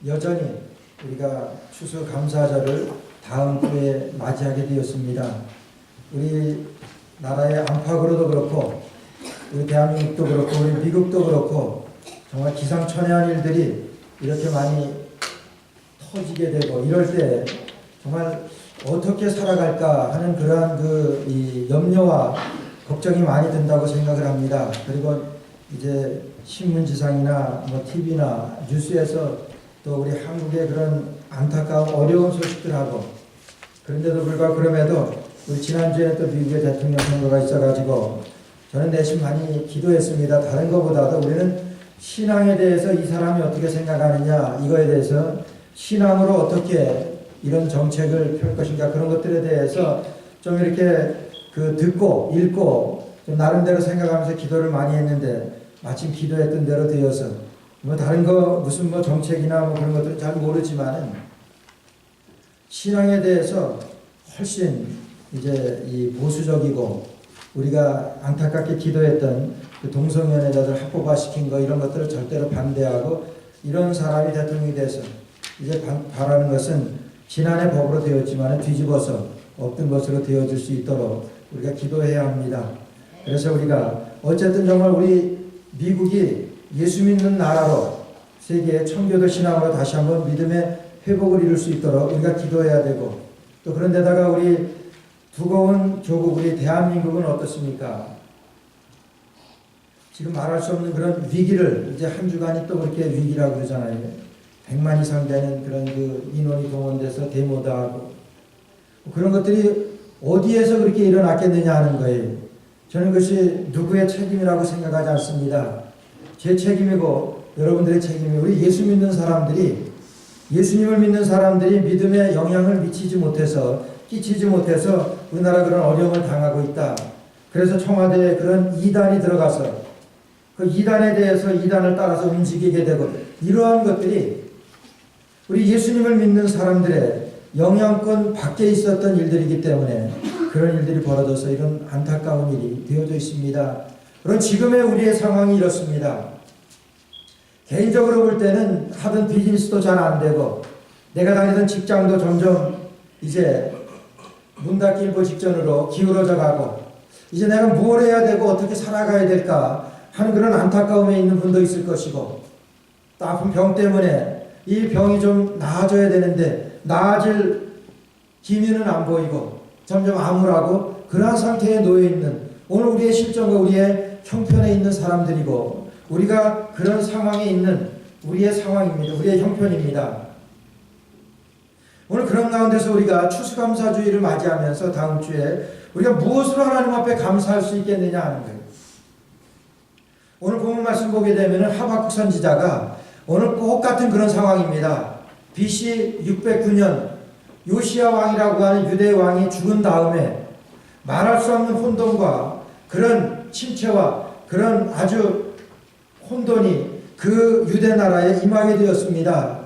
여전히 우리가 추수감사절을 다음 주에 맞이하게 되었습니다. 우리 나라의 안팎으로도 그렇고 우리 대한민국도 그렇고 우리 미국도 그렇고 정말 기상천외한 일들이 이렇게 많이 터지게 되고 이럴 때 정말 어떻게 살아갈까 하는 그러한 이 염려와 걱정이 많이 든다고 생각을 합니다. 그리고 이제 신문지상이나 TV나 뉴스에서 또 우리 한국의 그런 안타까운 어려운 소식들하고 그런데도 불구하고 그럼에도 우리 지난주에 또 미국의 대통령 선거가 있어가지고 저는 내심 많이 기도했습니다. 다른 것보다도 우리는 신앙에 대해서 이 사람이 어떻게 생각하느냐 이거에 대해서 신앙으로 어떻게 이런 정책을 펼 것인가 그런 것들에 대해서 좀 이렇게 듣고 읽고 좀 나름대로 생각하면서 기도를 많이 했는데 마침 기도했던 대로 되어서 다른 거 무슨 정책이나 그런 것들은 잘 모르지만은 신앙에 대해서 훨씬 이제 이 보수적이고 우리가 안타깝게 기도했던 그 동성연애자들 합법화시킨 거 이런 것들을 절대로 반대하고 이런 사람이 대통령이 돼서 이제 바라는 것은 지난해 법으로 되었지만 뒤집어서 없던 것으로 되어줄 수 있도록 우리가 기도해야 합니다. 그래서 우리가 어쨌든 정말 우리 미국이 예수 믿는 나라로 세계의 청교도 신앙으로 다시 한번 믿음의 회복을 이룰 수 있도록 우리가 기도해야 되고 또 그런데다가 우리 두고온 조국 우리 대한민국은 어떻습니까? 지금 말할 수 없는 그런 위기를 이제 한 주간이 또 그렇게 위기라고 그러잖아요. 100만 이상 되는 그런 인원이 동원돼서 데모도 하고 그런 것들이 어디에서 그렇게 일어났겠느냐 하는 거예요. 저는 그것이 누구의 책임이라고 생각하지 않습니다. 제 책임이고 여러분들의 책임이고 우리 예수 믿는 사람들이 예수님을 믿는 사람들이 믿음에 영향을 끼치지 못해서 우리나라 그런 어려움을 당하고 있다. 그래서 청와대에 그런 이단이 들어가서 그 이단에 대해서 이단을 따라서 움직이게 되고 이러한 것들이 우리 예수님을 믿는 사람들의 영향권 밖에 있었던 일들이기 때문에 그런 일들이 벌어져서 이런 안타까운 일이 되어져 있습니다. 그런 지금의 우리의 상황이 이렇습니다. 개인적으로 볼 때는 하던 비즈니스도 잘 안 되고 내가 다니던 직장도 점점 이제 문 닫기 일보 직전으로 기울어져 가고 이제 내가 뭘 해야 되고 어떻게 살아가야 될까 하는 그런 안타까움에 있는 분도 있을 것이고 또 아픈 병 때문에 이 병이 좀 나아져야 되는데 나아질 기미는 안 보이고 점점 암울하고 그러한 상태에 놓여있는 오늘 우리의 실정과 우리의 형편에 있는 사람들이고 우리가 그런 상황에 있는 우리의 상황입니다. 우리의 형편입니다. 오늘 그런 가운데서 우리가 추수감사주의를 맞이하면서 다음 주에 우리가 무엇으로 하나님 앞에 감사할 수 있겠느냐 하는 거예요. 오늘 본문 말씀 보게 되면 하박국 선지자가 오늘 꼭 같은 그런 상황입니다. BC 609년 요시야 왕이라고 하는 유대 왕이 죽은 다음에 말할 수 없는 혼돈과 그런 침체와 그런 아주 혼돈이 그 유대 나라에 임하게 되었습니다.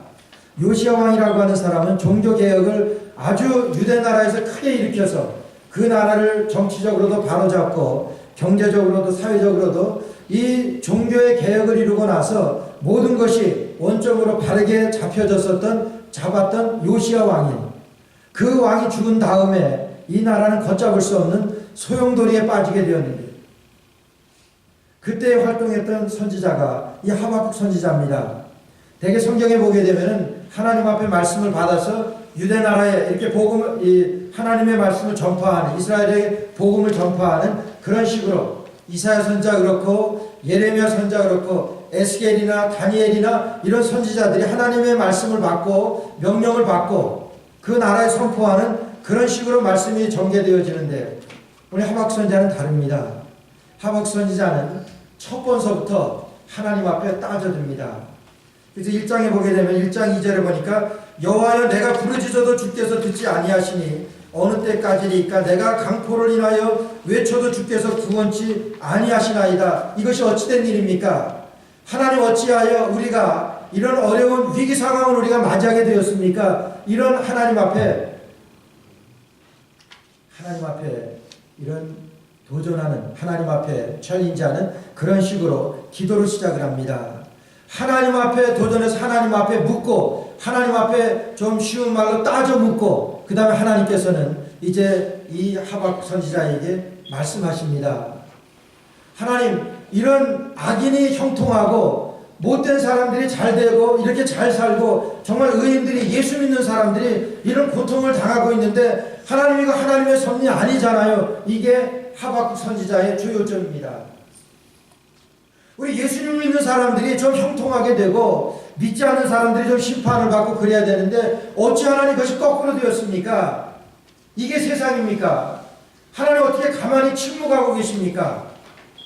요시야 왕이라고 하는 사람은 종교개혁을 아주 유대 나라에서 크게 일으켜서 그 나라를 정치적으로도 바로잡고 경제적으로도 사회적으로도 이 종교의 개혁을 이루고 나서 모든 것이 원점으로 바르게 잡았던 요시야 왕이 그 왕이 죽은 다음에 이 나라는 걷잡을 수 없는 소용돌이에 빠지게 되었는데 그때 활동했던 선지자가 이 하박국 선지자입니다. 대개 성경에 보게 되면은 하나님 앞에 말씀을 받아서 유대 나라에 이렇게 하나님의 말씀을 전파하는 이스라엘의 복음을 전파하는 그런 식으로 이사야 선지자 그렇고 예레미야 선지자 그렇고 에스겔이나 다니엘이나 이런 선지자들이 하나님의 말씀을 받고 명령을 받고 그 나라에 선포하는 그런 식으로 말씀이 전개되어지는데 우리 하박국 선지자는 다릅니다. 하박국 선지자는 첫 번서부터 하나님 앞에 따져듭니다. 그래서 1장에 보게 되면 1장 2절에 보니까 여호와여 내가 부르짖어도 주께서 듣지 아니하시니 어느 때까지니까 내가 강포를 인하여 외쳐도 주께서 구원치 아니하시나이다. 이것이 어찌된 일입니까? 하나님 어찌하여 우리가 이런 어려운 위기 상황을 우리가 맞이하게 되었습니까? 이런 하나님 앞에 이런 도전하는 하나님 앞에 챌린지하는 그런 식으로 기도를 시작을 합니다. 하나님 앞에 도전해서 하나님 앞에 묻고 하나님 앞에 좀 쉬운 말로 따져 묻고 그 다음에 하나님께서는 이제 이 하박국 선지자에게 말씀하십니다. 하나님, 이런 악인이 형통하고 못된 사람들이 잘 되고 이렇게 잘 살고 정말 의인들이 예수 믿는 사람들이 이런 고통을 당하고 있는데 하나님, 이거 하나님의 섭리 아니잖아요. 이게 하박국 선지자의 주요점입니다. 우리 예수님 믿는 사람들이 좀 형통하게 되고 믿지 않는 사람들이 좀 심판을 받고 그래야 되는데 어찌 하나님 그것이 거꾸로 되었습니까? 이게 세상입니까? 하나님 어떻게 가만히 침묵하고 계십니까?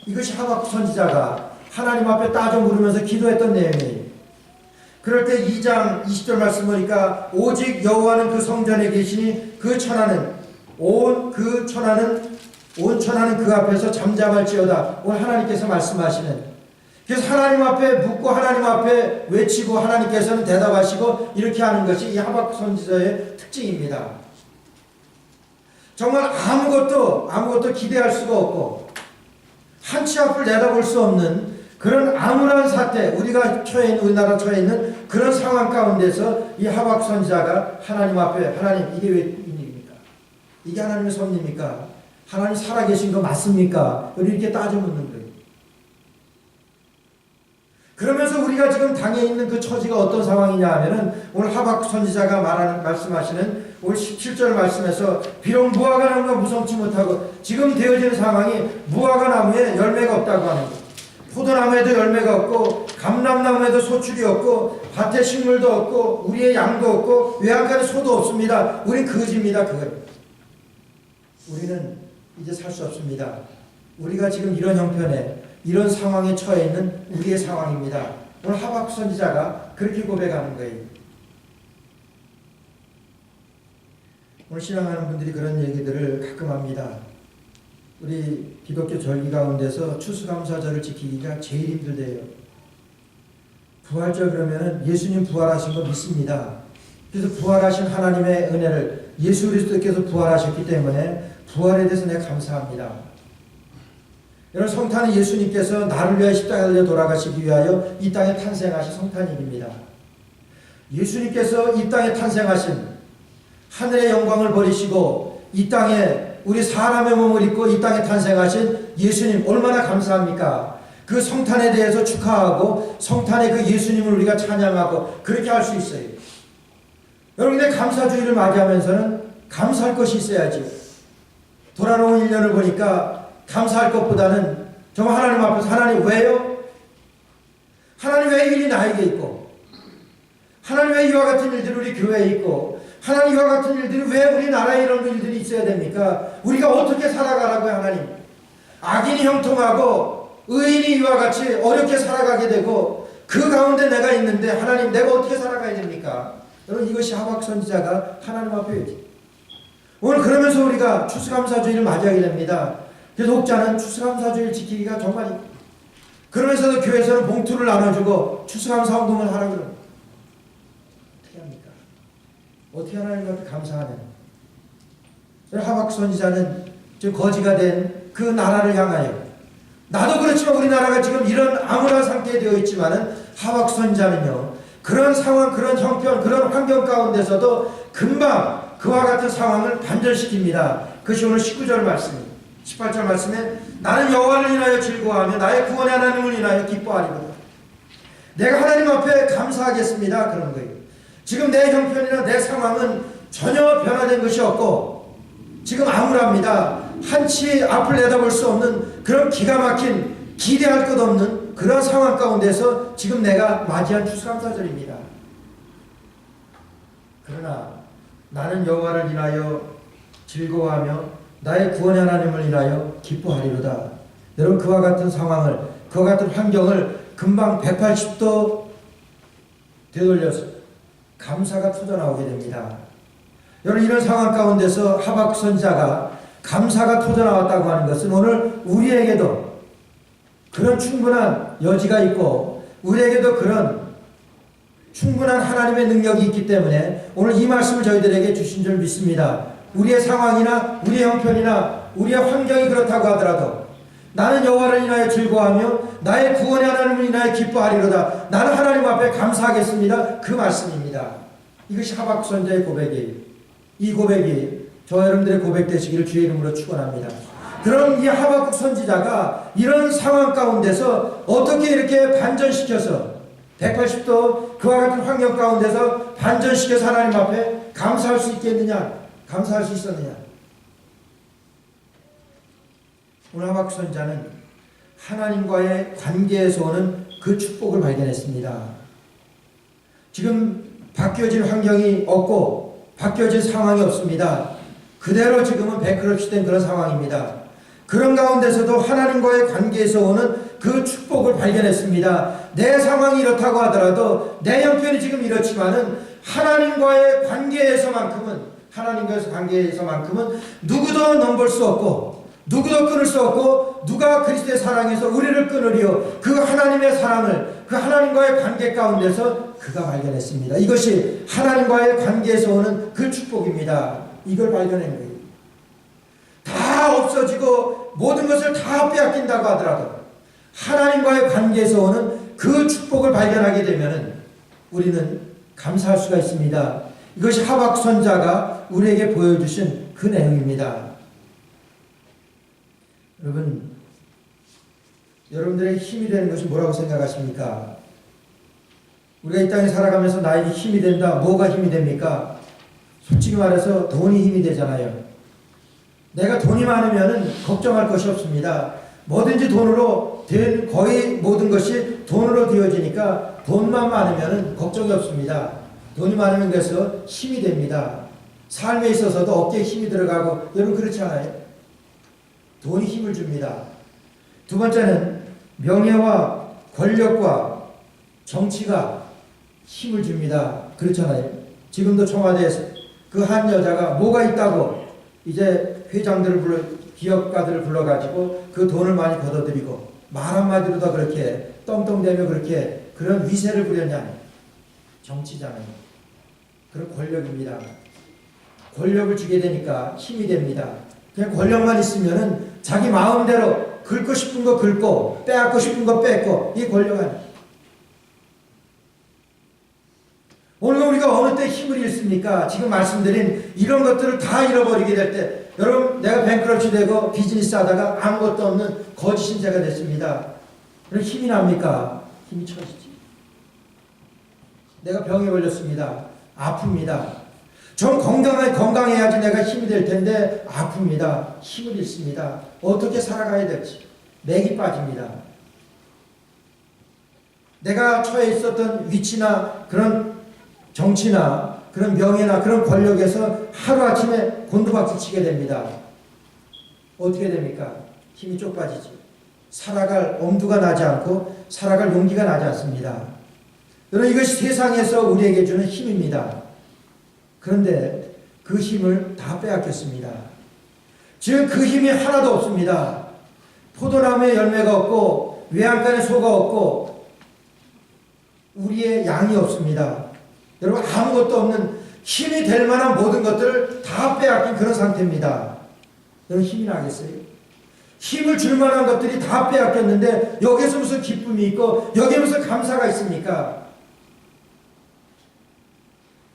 이것이 하박국 선지자가 하나님 앞에 따져 물으면서 기도했던 내용이에요. 그럴 때 2장 20절 말씀 보니까 오직 여호와는 그 성전에 계시니 온 천하는 그 앞에서 잠잠할지어다. 오늘 하나님께서 말씀하시는, 그래서 하나님 앞에 묻고 하나님 앞에 외치고 하나님께서는 대답하시고 이렇게 하는 것이 이 하박국 선지자의 특징입니다. 정말 아무것도 기대할 수가 없고 한치 앞을 내다볼 수 없는 그런 암울한 사태, 우리나라 처해 있는 그런 상황 가운데서 이 하박국 선지자가 하나님 앞에, 하나님, 이게 왜 일입니까? 이게 하나님의 섭리입니까? 하나님 살아계신 거 맞습니까? 이렇게 따져 묻는 거예요. 그러면서 우리가 지금 당해 있는 그 처지가 어떤 상황이냐 하면은 오늘 하박국 선지자가 말씀하시는 오늘 17절 말씀에서 비록 무화과 나무가 무성치 못하고 지금 되어지는 상황이 무화과 나무에 열매가 없다고 하는 것, 포도나무에도 열매가 없고 감람나무에도 소출이 없고 밭에 식물도 없고 우리의 양도 없고 외양간에 소도 없습니다. 우린 거지입니다. 우리는 이제 살 수 없습니다. 우리가 지금 이런 형편에 이런 상황에 처해 있는 우리의 상황입니다. 오늘 하박국 선지자가 그렇게 고백하는 거예요. 오늘 신앙하는 분들이 그런 얘기들을 가끔 합니다. 우리 기독교 절기 가운데서 추수감사절을 지키기가 제일 힘들대요. 부활절 그러면 예수님 부활하신 거 믿습니다. 그래서 부활하신 하나님의 은혜를 예수 그리스도께서 부활하셨기 때문에 부활에 대해서 내가 감사합니다. 여러분, 성탄은 예수님께서 나를 위하여 십자가에 달려 돌아가시기 위하여 이 땅에 탄생하신 성탄일입니다. 예수님께서 이 땅에 탄생하신 하늘의 영광을 버리시고 이 땅에 우리 사람의 몸을 입고 이 땅에 탄생하신 예수님 얼마나 감사합니까? 그 성탄에 대해서 축하하고 성탄의 그 예수님을 우리가 찬양하고 그렇게 할 수 있어요. 여러분의 감사주의를 맞이하면서는 감사할 것이 있어야지. 돌아놓은 1년을 보니까 감사할 것보다는 정말 하나님 앞에서 하나님 왜요? 하나님 왜 일이 나에게 있고 하나님 왜 이와 같은 일들이 우리 교회에 있고 하나님 이와 같은 일들이 왜 우리나라에 이런 일들이 있어야 됩니까? 우리가 어떻게 살아가라고요? 하나님, 악인이 형통하고 의인이 이와 같이 어렵게 살아가게 되고 그 가운데 내가 있는데 하나님 내가 어떻게 살아가야 됩니까? 여러분, 이것이 하박국 선지자가 하나님 앞에 오늘 그러면서 우리가 추수감사주의를 맞이하게 됩니다. 그래서 혹자는 추수감사주의를 지키기가 정말, 그러면서도 교회에서는 봉투를 나눠주고 추수감사 헌금을 하라고 그러면 어떻게 합니까? 어떻게 하나님 앞에 감사하냐? 하박국 선지자는 지금 거지가 된 그 나라를 향하여, 나도 그렇지만 우리나라가 지금 이런 암울한 상태에 되어 있지만은 하박국 선지자는요, 그런 상황, 그런 형편, 그런 환경 가운데서도 금방 그와 같은 상황을 반전시킵니다. 그것이 오늘 19절 말씀입니다. 18절 말씀에 나는 여호와를 인하여 즐거워하며 나의 구원의 하나님을 인하여 기뻐하리로다. 내가 하나님 앞에 감사하겠습니다. 그런 거예요. 지금 내 형편이나 내 상황은 전혀 변화된 것이 없고 지금 암울합니다. 한치 앞을 내다볼 수 없는 그런 기가 막힌, 기대할 것 없는 그런 상황 가운데서 지금 내가 맞이한 추수감사절입니다. 그러나 나는 여호와를 인하여 즐거워하며 나의 구원의 하나님을 인하여 기뻐하리로다. 여러분, 그와 같은 상황을, 그와 같은 환경을 금방 180도 되돌려서 감사가 터져나오게 됩니다. 여러분, 이런 상황 가운데서 하박국 선지자가 감사가 터져나왔다고 하는 것은 오늘 우리에게도 그런 충분한 여지가 있고 우리에게도 그런 충분한 하나님의 능력이 있기 때문에 오늘 이 말씀을 저희들에게 주신 줄 믿습니다. 우리의 상황이나 우리의 형편이나 우리의 환경이 그렇다고 하더라도 나는 여호와를 인하여 즐거워하며 나의 구원의 하나님을 인하여 기뻐하리로다. 나는 하나님 앞에 감사하겠습니다. 그 말씀입니다. 이것이 하박국 선지자의 고백이에요. 이 고백이 저 여러분들의 고백 되시기를 주의 이름으로 축원합니다. 그럼 이 하박국 선지자가 이런 상황 가운데서 어떻게 이렇게 반전시켜서 180도 그와 같은 환경 가운데서 반전시켜서 하나님 앞에 감사할 수 있겠느냐, 감사할 수 있었느냐. 오늘 하박국 선지자는 하나님과의 관계에서 오는 그 축복을 발견했습니다. 지금 바뀌어진 환경이 없고 바뀌어진 상황이 없습니다. 그대로 지금은 배크럽시 된 그런 상황입니다. 그런 가운데서도 하나님과의 관계에서 오는 그 축복을 발견했습니다. 내 상황이 이렇다고 하더라도 내 형편이 지금 이렇지만은 하나님과의 관계에서만큼은 누구도 넘볼 수 없고 누구도 끊을 수 없고 누가 그리스도의 사랑에서 우리를 끊으리요. 그 하나님의 사랑을 그 하나님과의 관계 가운데서 그가 발견했습니다. 이것이 하나님과의 관계에서 오는 그 축복입니다. 이걸 발견한 거예요. 다 없어지고 모든 것을 다 빼앗긴다고 하더라도 하나님과의 관계에서 오는 그 축복을 발견하게 되면 우리는 감사할 수가 있습니다. 이것이 하박국 선지자가 우리에게 보여주신 그 내용입니다. 여러분들의 힘이 되는 것이 뭐라고 생각하십니까? 우리가 이 땅에 살아가면서 나에게 힘이 된다. 뭐가 힘이 됩니까? 솔직히 말해서 돈이 힘이 되잖아요. 내가 돈이 많으면 걱정할 것이 없습니다. 뭐든지 돈으로 된 거의 모든 것이 돈으로 되어지니까 돈만 많으면 걱정이 없습니다. 돈이 많으면 그래서 힘이 됩니다. 삶에 있어서도 어깨에 힘이 들어가고 여러분 그렇지 않아요? 돈이 힘을 줍니다. 두 번째는 명예와 권력과 정치가 힘을 줍니다. 그렇잖아요. 지금도 청와대에서 그 한 여자가 뭐가 있다고 이제 회장들을 기업가들을 불러가지고 그 돈을 많이 걷어들이고 말 한마디로 다 그렇게 떵떵대며 그렇게 그런 위세를 부렸냐. 정치잖아요. 그런 권력입니다. 권력을 주게 되니까 힘이 됩니다. 그냥 권력만 있으면은 자기 마음대로 긁고 싶은 거 긁고 빼앗고 싶은 거 뺏고 이게 권력 아니에요. 오늘 우리가 어느 때 힘을 잃습니까? 지금 말씀드린 이런 것들을 다 잃어버리게 될 때 여러분 내가 뱅크럽시 되고 비즈니스 하다가 아무것도 없는 거지 신세가 됐습니다. 그럼 힘이 납니까? 힘이 처지지. 내가 병에 걸렸습니다. 아픕니다. 좀 건강해야지 내가 힘이 될 텐데 아픕니다. 힘을 잃습니다. 어떻게 살아가야 될지 맥이 빠집니다. 내가 처해 있었던 위치나 그런 정치나 그런 명예나 그런 권력에서 하루아침에 곤두박질 치게 됩니다. 어떻게 됩니까? 힘이 쪽 빠지죠. 살아갈 엄두가 나지 않고 살아갈 용기가 나지 않습니다. 여러분 이것이 세상에서 우리에게 주는 힘입니다. 그런데 그 힘을 다 빼앗겼습니다. 지금 그 힘이 하나도 없습니다. 포도나무에 열매가 없고 외양간에 소가 없고 우리의 양이 없습니다. 여러분 아무것도 없는 힘이 될 만한 모든 것들을 다 빼앗긴 그런 상태입니다. 여러분 힘이 나겠어요? 힘을 줄 만한 것들이 다 빼앗겼는데 여기에서 무슨 기쁨이 있고 여기에 무슨 감사가 있습니까?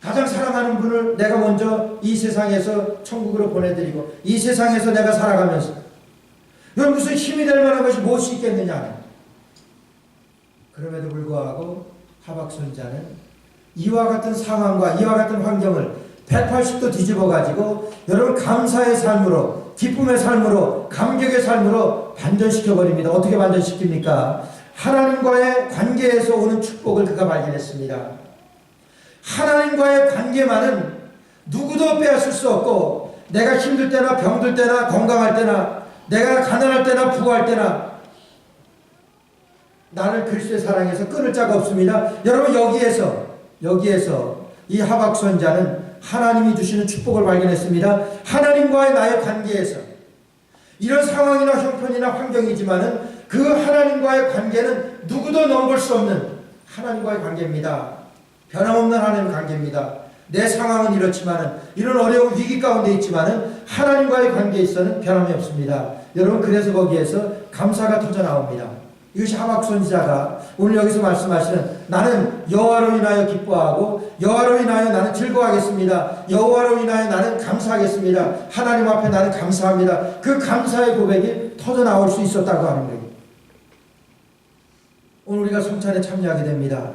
가장 사랑하는 분을 내가 먼저 이 세상에서 천국으로 보내드리고 이 세상에서 내가 살아가면서 여러분 무슨 힘이 될 만한 것이 무엇이 있겠느냐. 그럼에도 불구하고 하박국 선지자는 이와 같은 상황과 이와 같은 환경을 180도 뒤집어 가지고 여러분 감사의 삶으로 기쁨의 삶으로 감격의 삶으로 반전시켜 버립니다. 어떻게 반전시킵니까? 하나님과의 관계에서 오는 축복을 그가 발견했습니다. 하나님과의 관계만은 누구도 빼앗을 수 없고 내가 힘들 때나 병들 때나 건강할 때나 내가 가난할 때나 부할 때나 나를 그리스도의 사랑에서 끊을 자가 없습니다. 여러분 여기에서 이 하박국 선지자는 하나님이 주시는 축복을 발견했습니다. 하나님과의 나의 관계에서 이런 상황이나 형편이나 환경이지만은 그 하나님과의 관계는 누구도 넘볼 수 없는 하나님과의 관계입니다. 변함없는 하나님의 관계입니다. 내 상황은 이렇지만은 이런 어려운 위기 가운데 있지만은 하나님과의 관계에 있어서는 변함이 없습니다. 여러분 그래서 거기에서 감사가 터져 나옵니다. 이것이 하박국 선지자가 오늘 여기서 말씀하시는 나는 여호와로 인하여 기뻐하고 여호와로 인하여 나는 즐거워하겠습니다. 여호와로 인하여 나는 감사하겠습니다. 하나님 앞에 나는 감사합니다. 그 감사의 고백이 터져 나올 수 있었다고 하는 거예요. 오늘 우리가 성찬에 참여하게 됩니다.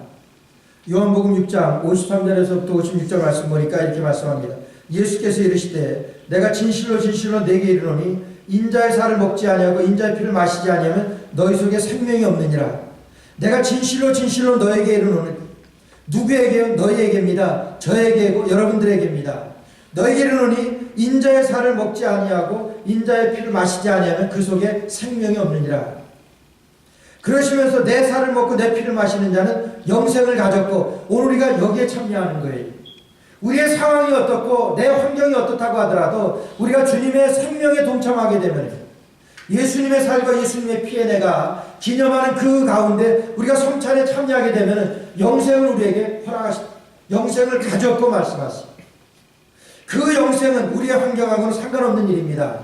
요한복음 6장 53절에서부터 56절 말씀 보니까 이렇게 말씀합니다. 예수께서 이르시되 내가 진실로 진실로 내게 이르노니 인자의 살을 먹지 아니하고 인자의 피를 마시지 아니하면 너희 속에 생명이 없느니라. 내가 진실로 진실로 너에게 이르노니 누구에게요? 너희에게입니다. 저에게고 여러분들에게입니다. 너에게 이르노니 인자의 살을 먹지 아니하고 인자의 피를 마시지 아니하면 그 속에 생명이 없느니라. 그러시면서 내 살을 먹고 내 피를 마시는 자는 영생을 가졌고 오늘 우리가 여기에 참여하는 거예요. 우리의 상황이 어떻고 내 환경이 어떻다고 하더라도 우리가 주님의 생명에 동참하게 되면 예수님의 살과 예수님의 피에 내가 기념하는 그 가운데 우리가 성찬에 참여하게 되면 영생을 우리에게 허락하십니다. 영생을 가졌고 말씀하십니다. 그 영생은 우리의 환경하고는 상관없는 일입니다.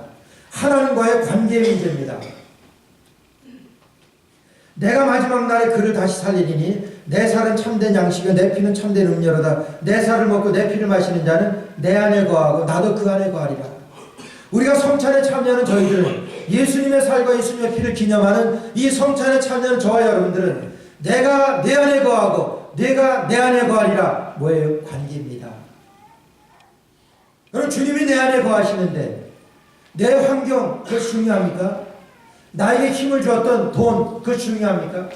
하나님과의 관계의 문제입니다. 내가 마지막 날에 그를 다시 살리리니 내 살은 참된 양식이요 내 피는 참된 음료로다. 내 살을 먹고 내 피를 마시는 자는 내 안에 거하고 나도 그 안에 거하리라. 우리가 성찬에 참여하는 저희들은 예수님의 살과 예수님의 피를 기념하는 이 성찬에 참여하는 저와 여러분들은 내가 내 안에 거하고 내가 내 안에 거하리라. 뭐예요? 관계입니다. 여러분 주님이 내 안에 거하시는데 내 환경 그것이 중요합니까? 나에게 힘을 주었던 돈 그것이 중요합니까?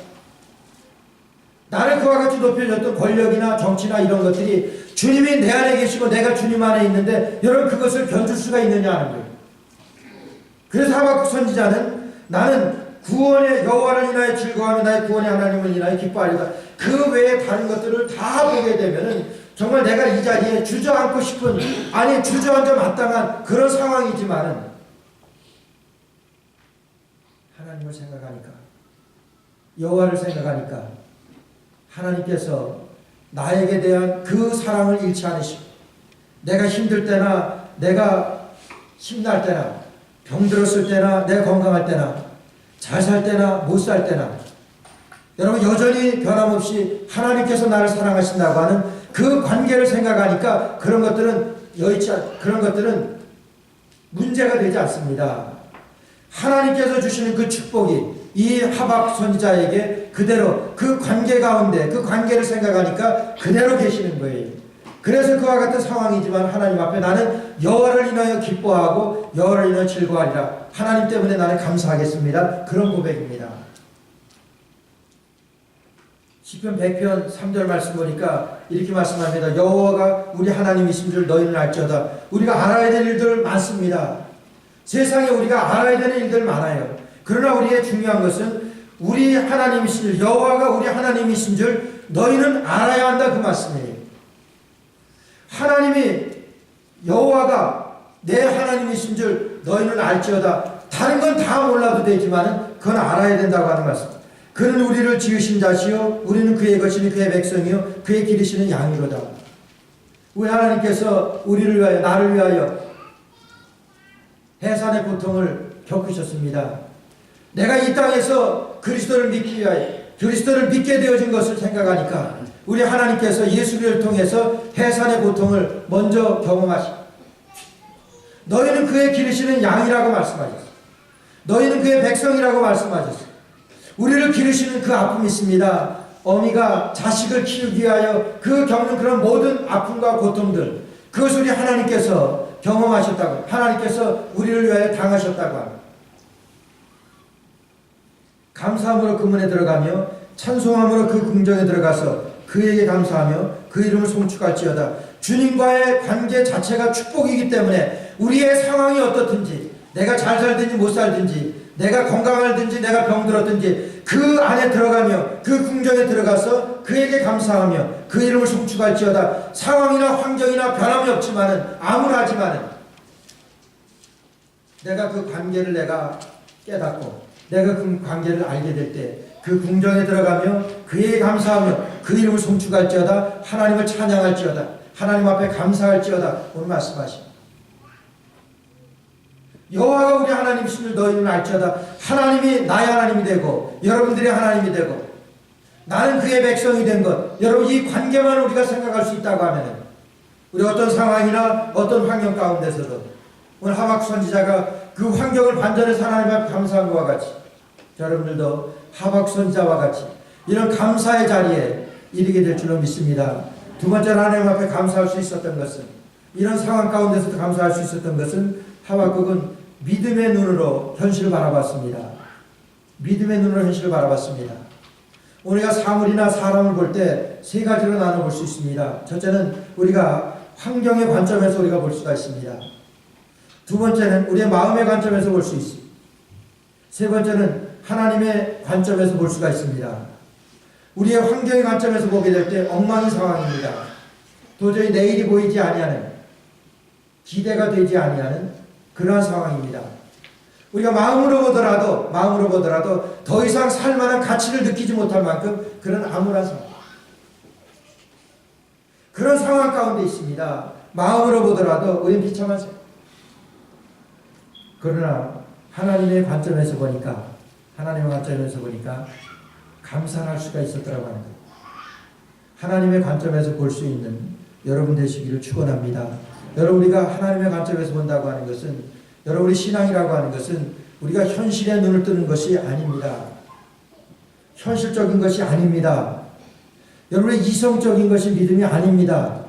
나를 그와 같이 높여줬던 권력이나 정치나 이런 것들이 주님이 내 안에 계시고 내가 주님 안에 있는데 여러분 그것을 견줄 수가 있느냐 하는 거예요. 그래서 하박국 선지자는 나는 구원의 여호와를 인하여 즐거워하며 나의 구원의 하나님을 인하여 기뻐하리다. 그 외에 다른 것들을 다 보게 되면은 정말 내가 이 자리에 주저앉고 싶은 아니 주저앉아 마땅한 그런 상황이지만은 하나님을 생각하니까 여호와를 생각하니까 하나님께서 나에게 대한 그 사랑을 잃지 않으시고 내가 힘들 때나 내가 힘날 때나 병들었을 때나 내가 건강할 때나 잘 살 때나 못 살 때나 여러분 여전히 변함없이 하나님께서 나를 사랑하신다고 하는 그 관계를 생각하니까 그런 것들은 그런 것들은 문제가 되지 않습니다. 하나님께서 주시는 그 축복이 이 하박 선지자에게 그대로 그 관계 가운데 그 관계를 생각하니까 그대로 계시는 거예요. 그래서 그와 같은 상황이지만 하나님 앞에 나는 여호와를 인하여 기뻐하고 여호와를 인하여 즐거워하리라. 하나님 때문에 나는 감사하겠습니다. 그런 고백입니다. 시편 100편 3절 말씀 보니까 이렇게 말씀합니다. 여호와가 우리 하나님이신 줄 너희는 알지어다. 우리가 알아야 될 일들 많습니다. 세상에 우리가 알아야 되는 일들 많아요. 그러나 우리의 중요한 것은 우리 하나님이신 줄 여호와가 우리 하나님이신 줄 너희는 알아야 한다 그 말씀이에요. 하나님이 여호와가 내 하나님이신 줄 너희는 알지어다. 다른 건 다 몰라도 되지만 그건 알아야 된다고 하는 말씀. 그는 우리를 지으신 자시요 우리는 그의 것이니 그의 백성이요 그의 기르시는 양이로다. 우리 하나님께서 우리를 위하여 나를 위하여 해산의 고통을 겪으셨습니다. 내가 이 땅에서 그리스도를 믿기 위하여 그리스도를 믿게 되어진 것을 생각하니까 우리 하나님께서 예수를 통해서 해산의 고통을 먼저 경험하시고 너희는 그의 기르시는 양이라고 말씀하셨어요. 너희는 그의 백성이라고 말씀하셨어요. 우리를 기르시는 그 아픔이 있습니다. 어미가 자식을 키우기 위하여 그 겪는 그런 모든 아픔과 고통들 그것을 우리 하나님께서 경험하셨다고 하나님께서 우리를 위하여 당하셨다고 합니다. 감사함으로 그 문에 들어가며 찬송함으로 그 궁정에 들어가서 그에게 감사하며 그 이름을 송축할지어다. 주님과의 관계 자체가 축복이기 때문에 우리의 상황이 어떻든지 내가 잘 살든지 못 살든지 내가 건강하든지 내가 병들었든지 그 안에 들어가며 그 궁정에 들어가서 그에게 감사하며 그 이름을 송축할지어다. 상황이나 환경이나 변함이 없지만은 암울하지만은 내가 그 관계를 내가 깨닫고 내가 그 관계를 알게 될 때 그 궁정에 들어가며 그에게 감사하며 그 이름을 송축할지어다. 하나님을 찬양할지어다. 하나님 앞에 감사할지어다. 오늘 말씀하십니다. 여호와가 우리 하나님이신 너희는 알지어다. 하나님이 나의 하나님이 되고 여러분들의 하나님이 되고 나는 그의 백성이 된 것. 여러분 이 관계만 우리가 생각할 수 있다고 하면 우리 어떤 상황이나 어떤 환경 가운데서도 오늘 하박국 선지자가 그 환경을 반전해서 하나님 앞에 감사한 것과 같이 여러분들도 하박국 선지자와 같이 이런 감사의 자리에 이르게 될 줄로 믿습니다. 두 번째로 하나님 앞에 감사할 수 있었던 것은 이런 상황 가운데서도 감사할 수 있었던 것은 하박국은 믿음의 눈으로 현실을 바라봤습니다. 믿음의 눈으로 현실을 바라봤습니다. 우리가 사물이나 사람을 볼 때 세 가지로 나눠볼 수 있습니다. 첫째는 우리가 환경의 관점에서 우리가 볼 수가 있습니다. 두 번째는 우리의 마음의 관점에서 볼 수 있습니다. 세 번째는 하나님의 관점에서 볼 수가 있습니다. 우리의 환경의 관점에서 보게 될 때 엉망인 상황입니다. 도저히 내일이 보이지 아니하는, 기대가 되지 아니하는 그러한 상황입니다. 우리가 마음으로 보더라도 더 이상 살만한 가치를 느끼지 못할 만큼 그런 암울한 상황, 그런 상황 가운데 있습니다. 마음으로 보더라도 우리는 비참한 상황. 그러나 하나님의 관점에서 보니까 감사를 할 수가 있었더라고 하는 거예요. 하나님의 관점에서 볼 수 있는 여러분 되시기를 축원합니다. 여러분 우리가 하나님의 관점에서 본다고 하는 것은 여러분 우리 신앙이라고 하는 것은 우리가 현실에 눈을 뜨는 것이 아닙니다. 현실적인 것이 아닙니다. 여러분의 이성적인 것이 믿음이 아닙니다.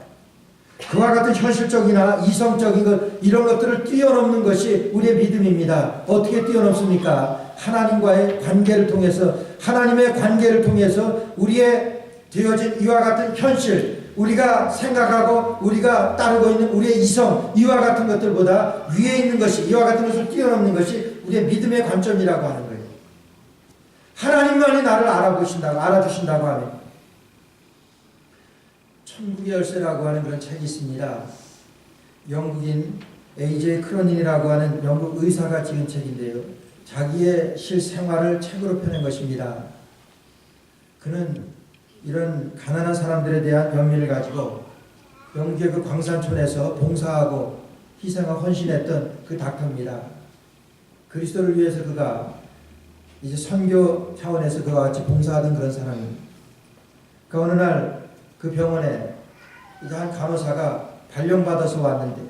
그와 같은 현실적이나 이성적인 것 이런 것들을 뛰어넘는 것이 우리의 믿음입니다. 어떻게 뛰어넘습니까? 하나님과의 관계를 통해서 하나님의 관계를 통해서 우리의 되어진 이와 같은 현실 우리가 생각하고 우리가 따르고 있는 우리의 이성 이와 같은 것들보다 위에 있는 것이 이와 같은 것을 뛰어넘는 것이 우리의 믿음의 관점이라고 하는 거예요. 하나님만이 나를 알아주신다고 하면 천국의 열쇠라고 하는 그런 책이 있습니다. 영국인 A.J. 크로닌이라고 하는 영국 의사가 지은 책인데요. 자기의 실생활을 책으로 펴낸 것입니다. 그는 이런 가난한 사람들에 대한 연민을 가지고 영국의 그 광산촌에서 봉사하고 희생하고 헌신했던 그 닥터입니다. 그리스도를 위해서 그가 이제 선교 차원에서 그와 같이 봉사하던 그런 사람입니다. 그 어느 날 그 병원에 이제 한 간호사가 발령받아서 왔는데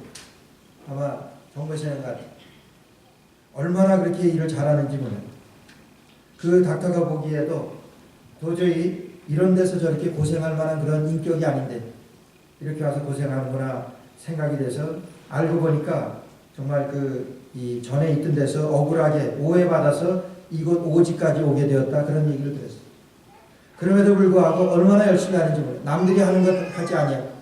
아마 정거시는 같아요. 얼마나 그렇게 일을 잘하는지 몰라요. 그 닥터가 보기에도 도저히 이런 데서 저렇게 고생할 만한 그런 인격이 아닌데 이렇게 와서 고생하는구나 생각이 돼서 알고 보니까 정말 이 전에 있던 데서 억울하게 오해받아서 이곳 오지까지 오게 되었다 그런 얘기를 들었어요. 그럼에도 불구하고 얼마나 열심히 하는지 몰라요. 남들이 하는 것 하지 아니하고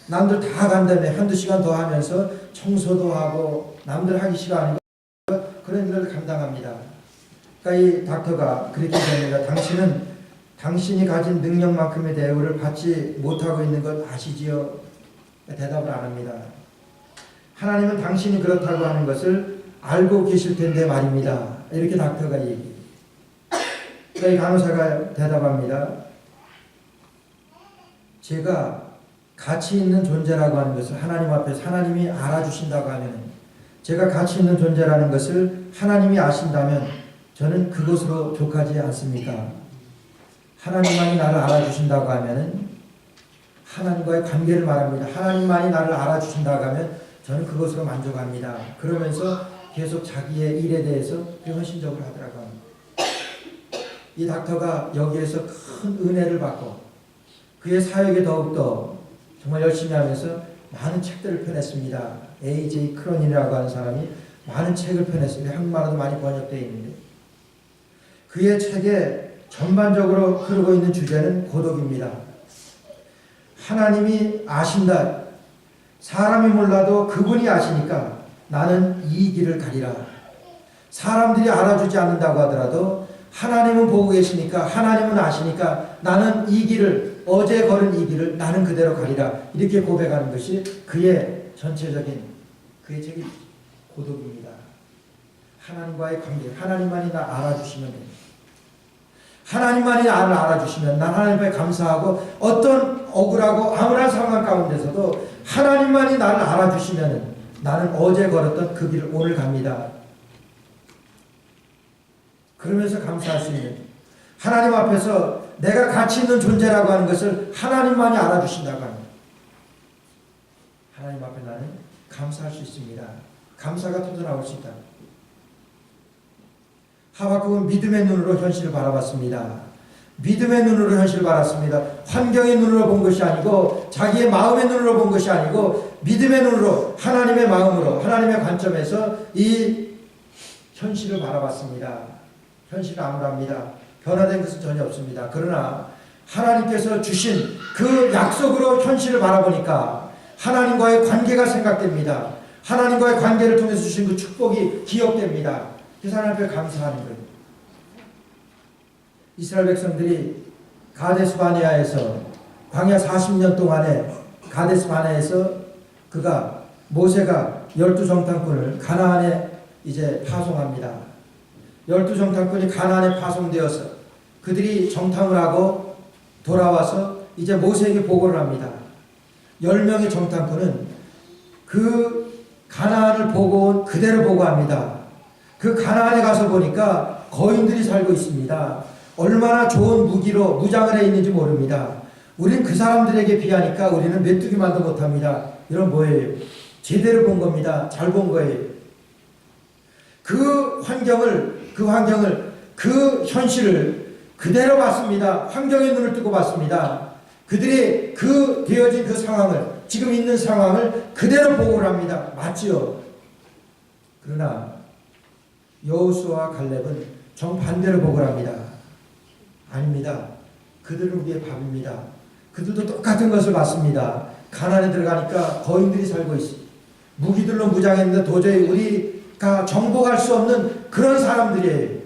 남들 다 간다며 한두 시간 더 하면서 청소도 하고 남들 하기 싫어하는 것 그런 일을 감당합니다. 그러니까 이 닥터가 그렇게 됩니다. 당신이 가진 능력만큼의 대우를 받지 못하고 있는 것 아시지요? 대답을 안 합니다. 하나님은 당신이 그렇다고 하는 것을 알고 계실 텐데 말입니다. 이렇게 닥터가 얘기해요. 그러니까 이 간호사가 대답합니다. 제가 가치 있는 존재라고 하는 것을 하나님 앞에서 하나님이 알아주신다고 하면 제가 가치 있는 존재라는 것을 하나님이 아신다면 저는 그것으로 족하지 않습니까? 하나님만이 나를 알아주신다고 하면 하나님과의 관계를 말합니다. 하나님만이 나를 알아주신다고 하면 저는 그것으로 만족합니다. 그러면서 계속 자기의 일에 대해서 헌신적으로 하더라고 합니다. 이 닥터가 여기에서 큰 은혜를 받고 그의 사역에 더욱더 정말 열심히 하면서 많은 책들을 펴냈습니다. A.J. 크로닌이라고 하는 사람이 많은 책을 펴냈습니다. 한국말로도 많이 번역되어 있는데 그의 책에 전반적으로 흐르고 있는 주제는 고독입니다. 하나님이 아신다. 사람이 몰라도 그분이 아시니까 나는 이 길을 가리라. 사람들이 알아주지 않는다고 하더라도 하나님은 보고 계시니까 하나님은 아시니까 나는 이 길을 어제 걸은 이 길을 나는 그대로 가리라. 이렇게 고백하는 것이 그의 전체적인 그의 책이 고독입니다. 하나님과의 관계, 하나님만이 나 알아주시면 됩니다. 하나님만이 나를 알아주시면 난 하나님께 감사하고 어떤 억울하고 암울한 상황 가운데서도 하나님만이 나를 알아주시면 나는 어제 걸었던 그 길을 오늘 갑니다. 그러면서 감사할 수 있는, 하나님 앞에서 내가 가치 있는 존재라고 하는 것을 하나님만이 알아주신다고 합니다. 하나님 앞에 나는 감사할 수 있습니다. 감사가 터져나올 수 있다. 하박국은 믿음의 눈으로 현실을 바라봤습니다. 믿음의 눈으로 현실을 바랐습니다. 환경의 눈으로 본 것이 아니고 자기의 마음의 눈으로 본 것이 아니고 믿음의 눈으로 하나님의 마음으로 하나님의 관점에서 이 현실을 바라봤습니다. 현실은 암울합니다. 변화된 것은 전혀 없습니다. 그러나 하나님께서 주신 그 약속으로 현실을 바라보니까 하나님과의 관계가 생각됩니다. 하나님과의 관계를 통해서 주신 그 축복이 기억됩니다. 그래서 하나님 앞에 감사하는 거예요. 이스라엘 백성들이 가데스 바네아에서 광야 40년 동안에 가데스 바네아에서 모세가 12정탐꾼을 가나안에 이제 파송합니다. 12정탐꾼이 가나안에 파송되어서 그들이 정탐을 하고 돌아와서 이제 모세에게 보고를 합니다. 10명의 정탐꾼은 그 가나안을 보고 온 그대로 보고합니다. 그 가나안에 가서 보니까 거인들이 살고 있습니다. 얼마나 좋은 무기로 무장을 해 있는지 모릅니다. 우리는 그 사람들에게 비하니까 우리는 메뚜기만도 못합니다. 이런 뭐예요? 제대로 본 겁니다. 잘 본 거예요. 그 현실을 그대로 봤습니다. 환경의 눈을 뜨고 봤습니다. 그들이 되어진 그 상황을, 지금 있는 상황을 그대로 보고를 합니다. 맞지요? 그러나 여호수아와 갈렙은 정반대로 보고를 합니다. 아닙니다. 그들은 우리의 밥입니다. 그들도 똑같은 것을 봤습니다. 가나안에 들어가니까 거인들이 살고 있습니다. 무기들로 무장했는데 도저히 우리가 정복할 수 없는 그런 사람들이에요.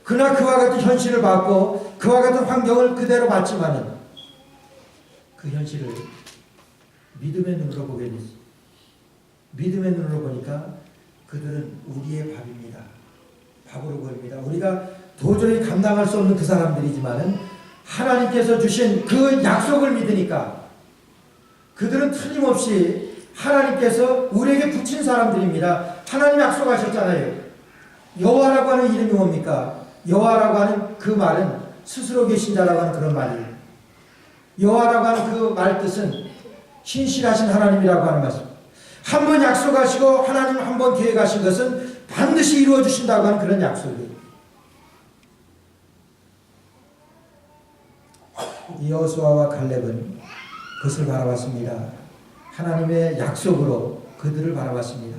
그러나 그와 같은 현실을 봤고 그와 같은 환경을 그대로 봤지만은 그 현실을 믿음의 눈으로 보게 됐습니다. 믿음의 눈으로 보니까 그들은 우리의 밥입니다. 밥으로 보입니다. 우리가 도저히 감당할 수 없는 그 사람들이지만은 하나님께서 주신 그 약속을 믿으니까 그들은 틀림없이 하나님께서 우리에게 붙인 사람들입니다. 하나님 약속하셨잖아요. 여호와라고 하는 이름이 뭡니까? 여호와라고 하는 그 말은 스스로 계신 자라고 하는 그런 말이에요. 여호와라고 하는 그 말 뜻은 신실하신 하나님이라고 하는 말씀. 한 번 약속하시고 하나님 한 번 계획하신 것은 반드시 이루어 주신다고 하는 그런 약속이에요. 여호수아와 갈렙은 그것을 바라봤습니다. 하나님의 약속으로 그들을 바라봤습니다.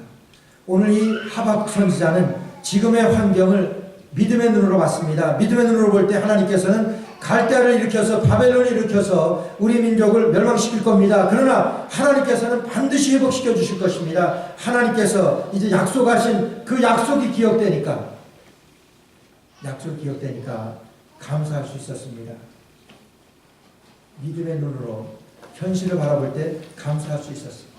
오늘 이 하박국 선지자는 지금의 환경을 믿음의 눈으로 봤습니다. 믿음의 눈으로 볼 때 하나님께서는 갈대아를 일으켜서 바벨론을 일으켜서 우리 민족을 멸망시킬 겁니다. 그러나 하나님께서는 반드시 회복시켜 주실 것입니다. 하나님께서 이제 약속하신 그 약속이 기억되니까 감사할 수 있었습니다. 믿음의 눈으로 현실을 바라볼 때 감사할 수 있었습니다.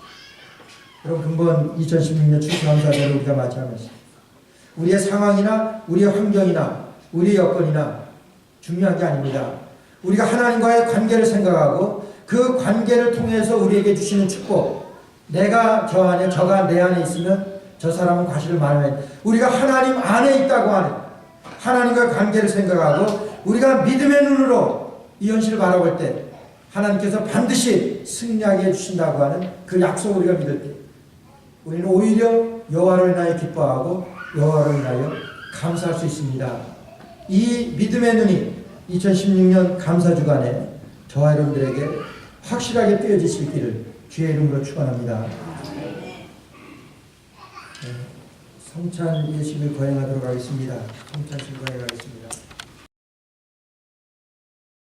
여러분, 근본 2016년 추수감사절을 우리가 맞이하면서 우리의 상황이나 우리의 환경이나 우리의 여건이나 중요한 게 아닙니다. 우리가 하나님과의 관계를 생각하고 그 관계를 통해서 우리에게 주시는 축복, 내가 저 안에, 저가 내 안에 있으면 저 사람은 과실을 많으면, 우리가 하나님 안에 있다고 하는 하나님과의 관계를 생각하고 우리가 믿음의 눈으로 이 현실을 바라볼 때 하나님께서 반드시 승리하게 해주신다고 하는 그 약속을 우리가 믿을 때 우리는 오히려 여호와로 인하여 기뻐하고 여호와로 인하여 감사할 수 있습니다. 이 믿음의 눈이 2016년 감사주간에 저와 여러분들에게 확실하게 뜨여지실 길을 주의 이름으로 축원합니다. 성찬 예식을 거행하도록 하겠습니다. 성찬 예식을 거행하겠습니다.